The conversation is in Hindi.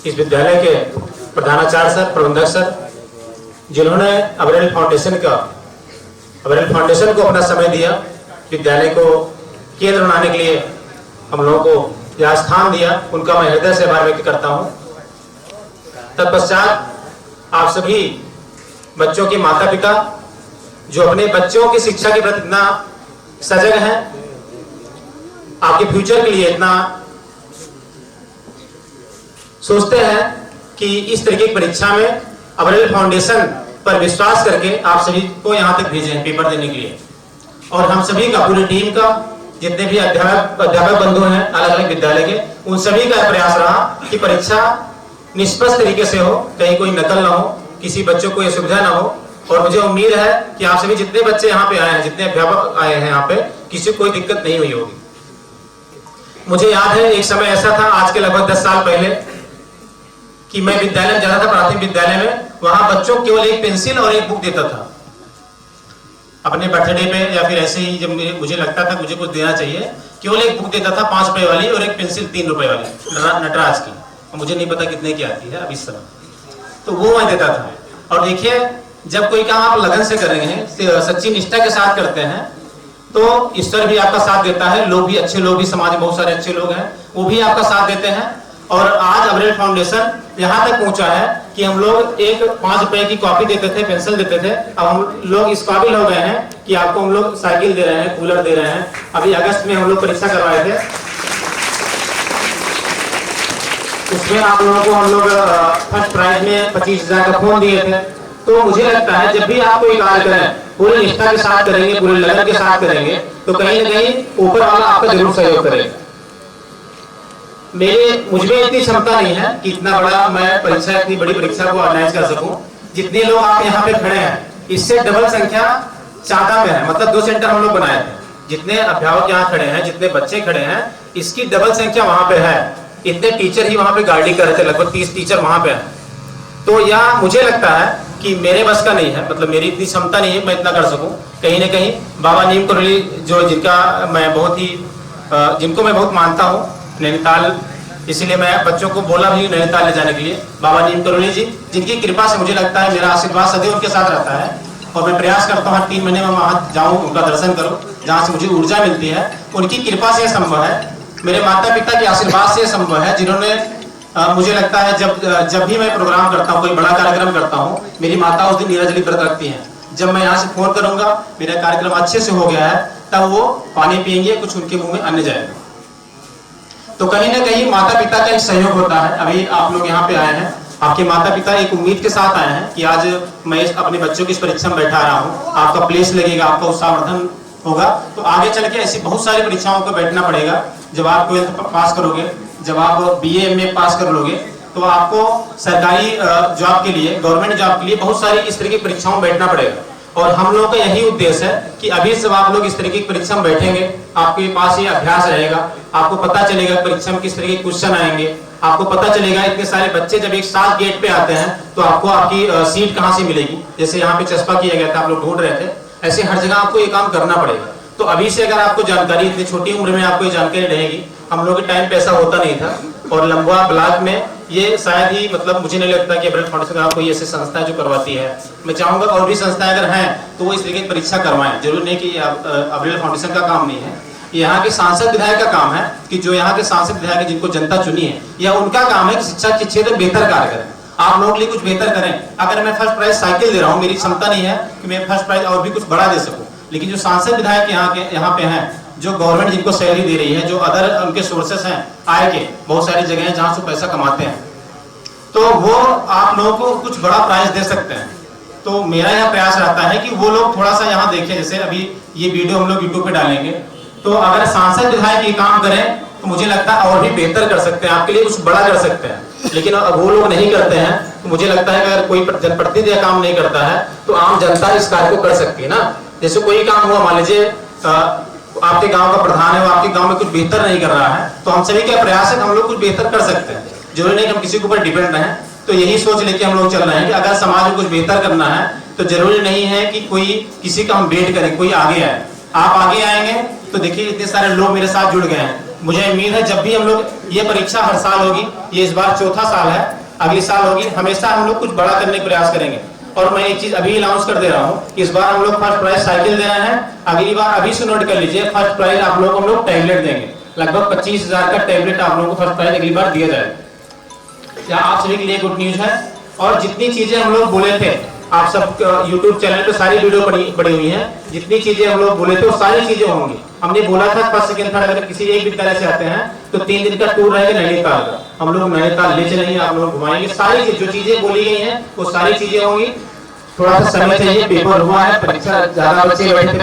इस विद्यालय के प्रधानाचार्य सर, प्रबंधक सर, जिन्होंने अबरेल फाउंडेशन को अपना समय दिया, विद्यालय को केंद्र बनाने के लिए हम लोगों को यह स्थान दिया, उनका मैं हृदय से आभार व्यक्त करता हूँ। तत्पश्चात आप सभी बच्चों के माता पिता जो अपने बच्चों की शिक्षा के प्रति इतना सजग हैं, आपके फ्यूचर के लिए इतना सोचते हैं कि इस तरीके की परीक्षा में अबरेल फाउंडेशन पर विश्वास करके आप सभी को यहाँ तक भेजे हैं पेपर देने के लिए। और हम सभी का, पूरी टीम का, जितने भी अध्यापक बंधु हैं अलग अलग विद्यालय के, उन सभी का प्रयास रहा कि परीक्षा निष्पक्ष तरीके से हो, कहीं कोई नकल ना हो, किसी बच्चों को यह सुविधा ना हो। और मुझे उम्मीद है कि आप सभी जितने बच्चे यहाँ पे आए हैं, जितने अध्यापक आए हैं यहाँ पे, किसी को कोई दिक्कत नहीं हुई होगी। मुझे याद है एक समय ऐसा था, आज के लगभग 10 साल पहले, कि मैं विद्यालय में जाता था, प्राथमिक विद्यालय में, वहां बच्चों को केवल एक पेंसिल और एक बुक देता था। अपने बर्थडे पे या फिर ऐसे ही जब मुझे लगता था मुझे कुछ देना चाहिए, केवल एक बुक देता था 5 रुपए वाली और एक पेंसिल 3 रुपए वाली नटराज की, मुझे नहीं पता कितने की आती है अब इस समय, तो वो मैं देता था। और देखिए, जब कोई काम आप लगन से कर रहे हैं, सच्ची निष्ठा के साथ करते हैं, तो ईश्वर भी आपका साथ देता है, लोग भी, अच्छे लोग भी, समाज में बहुत सारे अच्छे लोग हैं, वो भी आपका साथ देते हैं। और आज अबरेल फाउंडेशन यहाँ तक पहुंचा है कि हम लोग एक 5 रुपए की कॉपी देते थे, पेंसिल देते थे, अब हम लोग इस काबिल हो गए हैं कि आपको हम लोग साइकिल दे रहे हैं, कूलर दे रहे हैं। अभी अगस्त में हम लोग परीक्षा करवाए थे, उसमें आप लोगों को हम लोग फर्स्ट प्राइज में 25,000 का फोन दिए थे। तो मुझे लगता है जब भी आप कोई कार्य करें, पूरी निष्ठा के साथ करेंगे, पूरे लगन के साथ करेंगे, तो कहीं ना कहीं ऊपर वाला आपका जरूर सहयोग करेगा। मुझमें इतनी क्षमता नहीं है कि इतना बड़ा मैं परीक्षा, इतनी बड़ी परीक्षा को ऑर्गेनाइज कर सकूं। जितने लोग आप यहाँ पे खड़े हैं, इससे डबल संख्या चाहता में है, मतलब 2 सेंटर हम लोग बनाए थे। जितने अभिभावक यहाँ खड़े हैं, जितने बच्चे खड़े हैं, इसकी डबल संख्या वहां पे है। इतने टीचर ही वहां पे गाड़ी कर रहे थे, लगभग 30 टीचर वहां पे हैं। तो यह मुझे लगता है कि मेरे बस का नहीं है, मतलब मेरी इतनी क्षमता नहीं है मैं इतना कर सकूं। कहीं ना कहीं बाबा नीम करोली, जो जिनको मैं बहुत मानता हूँ, नैनीताल, इसीलिए मैं बच्चों को बोला भी नैनीताल ले जाने के लिए, बाबा नीम करोली जी, जिनकी कृपा से मुझे लगता है मेरा आशीर्वाद सदैव उनके साथ रहता है। और मैं प्रयास करता हूँ हर 3 महीने में वहां जाऊं, उनका दर्शन करूं, जहां से मुझे ऊर्जा मिलती है। उनकी कृपा से संभव है, मेरे माता पिता के आशीर्वाद से संभव है, जिन्होंने मुझे लगता है जब भी मैं प्रोग्राम करता हूँ, कोई बड़ा कार्यक्रम करता हूँ, मेरी माता उस दिन नीराजली व्रत रखती हैं। जब मैं यहाँ से फोन करूंगा मेरा कार्यक्रम अच्छे से हो गया है, तब वो पानी पियेंगे, कुछ उनके मुंह में अन्न जाएगा। तो कहीं ना कहीं माता पिता का एक सहयोग होता है। अभी आप लोग यहाँ पे आए हैं, आपके माता पिता एक उम्मीद के साथ आए हैं कि आज मैं अपने बच्चों की इस परीक्षा में बैठा रहा हूँ, आपका प्लेस लगेगा, आपका उत्साहवर्धन होगा, तो आगे चल के ऐसी बहुत सारी परीक्षाओं को बैठना पड़ेगा। जब आप 12th पास करोगे, जब आप BA MA पास कर लोगे, तो आपको सरकारी जॉब के लिए, गवर्नमेंट जॉब के लिए बहुत सारी इस तरह की परीक्षाओं में बैठना पड़ेगा। और हम लोगों का यही उद्देश्य है कि अभी से आप लोग इस तरीके की परीक्षा में बैठेंगे, आपके पास ये अभ्यास रहेगा, आपको पता चलेगा परीक्षा में किस तरह के क्वेश्चन आएंगे, आपको पता चलेगा इतने सारे बच्चे जब एक साथ गेट पे आते हैं तो आपको आपकी सीट कहाँ से मिलेगी। जैसे यहाँ पे चस्पा किया गया था, आप लोग ढूंढ रहे थे, ऐसे हर जगह आपको ये काम करना पड़ेगा। तो अभी से अगर आपको जानकारी, इतनी छोटी उम्र में आपको ये जानकारी रहेगी, हम लोग के टाइम पे ऐसा होता नहीं था। और लंबुआ ब्लॉक में ये शायद ही, मतलब मुझे नहीं लगता कि अबरेल फाउंडेशन का कोई ऐसी संस्था है जो करवाती है। मैं चाहूंगा और भी संस्थाएं अगर हैं तो वो इस तरीके की परीक्षा करवाएं। जरूर नहीं कि अबरेल फाउंडेशन का काम नहीं है, यहाँ के सांसद विधायक का काम है कि जो यहाँ के सांसद विधायक जिनको जनता चुनी है, यह उनका काम है कि शिक्षा के क्षेत्र में बेहतर कार्य करें, आप लोगों के लिए कुछ बेहतर करें। अगर मैं फर्स्ट प्राइज साइकिल दे रहा हूँ, मेरी क्षमता नहीं है कि मैं फर्स्ट प्राइज और भी कुछ बड़ा दे सकूँ, लेकिन जो सांसद विधायक यहाँ पे हैं, जो गवर्नमेंट जिनको सैलरी दे रही है, जो अदर उनके सोर्सेस हैं आय के, बहुत सारी जगह हैं जहाँ से पैसा कमाते हैं, तो वो आप लोगों को कुछ बड़ा प्राइज दे सकते हैं। तो मेरा यह प्रयास रहता है कि वो लोग थोड़ा सा यहाँ देखें। जैसे अभी ये वीडियो हम लोग यूट्यूब पे डालेंगे, तो अगर सांसद विधायक ये काम करें तो मुझे लगता है और भी बेहतर कर सकते हैं, आपके लिए कुछ बड़ा कर सकते हैं। लेकिन वो लोग नहीं करते हैं, तो मुझे लगता है कि अगर कोई जनप्रतिनिधि काम नहीं करता है तो आम जनता इस कार्य को कर सकती है ना। जैसे कोई काम हुआ, मान लीजिए आपके गांव का प्रधान है, वो आपके गांव में कुछ बेहतर नहीं कर रहा है, तो हम सभी का प्रयास है कि हम लोग कुछ बेहतर कर सकते हैं। जरूरी नहीं कि हम किसी के ऊपर डिपेंड रहें। तो यही सोच लेके हम लोग चल रहे हैं कि अगर समाज में कुछ बेहतर करना है तो जरूरी नहीं है कि कोई किसी का हम वेट करें, कोई आगे आए। आप आगे आएंगे तो देखिए इतने सारे लोग मेरे साथ जुड़ गए हैं। मुझे उम्मीद है जब भी हम लोग, ये परीक्षा हर साल होगी, ये इस बार चौथा साल है, अगली साल होगी, हमेशा हम लोग कुछ बड़ा करने का प्रयास करेंगे। और मैं एक चीज अभी अनाउंस कर दे रहा हूँ, इस बार हम लोग फर्स्ट प्राइज साइकिल दे रहे हैं, अगली बार अभी से नोट कर लीजिए, फर्स्ट प्राइज आप लोग हम लोग टैबलेट देंगे, लगभग 25,000 का टैबलेट आप लोगों को फर्स्ट प्राइज अगली बार दिया जाएगा। या आप सभी के लिए गुड न्यूज है। और जितनी चीजें हम लोग बोले थे, आप सब YouTube चैनल पे सारी वीडियो पड़ी हुई हैं, जितनी चीजें हम लोग बोले थे वो सारी चीजें होंगी। हमने बोला था फर्स्ट सेकंड थर्ड अगर किसी एक विद्यालय से आते हैं तो 3 दिन का टूर रहेगा नैनीताल का, हम लोग नैनीताल ले चलेंगे, आप लोग घुमाएंगे, सारी जो चीजें बोली गई हैं वो सारी चीजें होंगी। थोड़ा सा समय चाहिए, पेपर हुआ है, परीक्षा ज्यादा बच्चे बैठे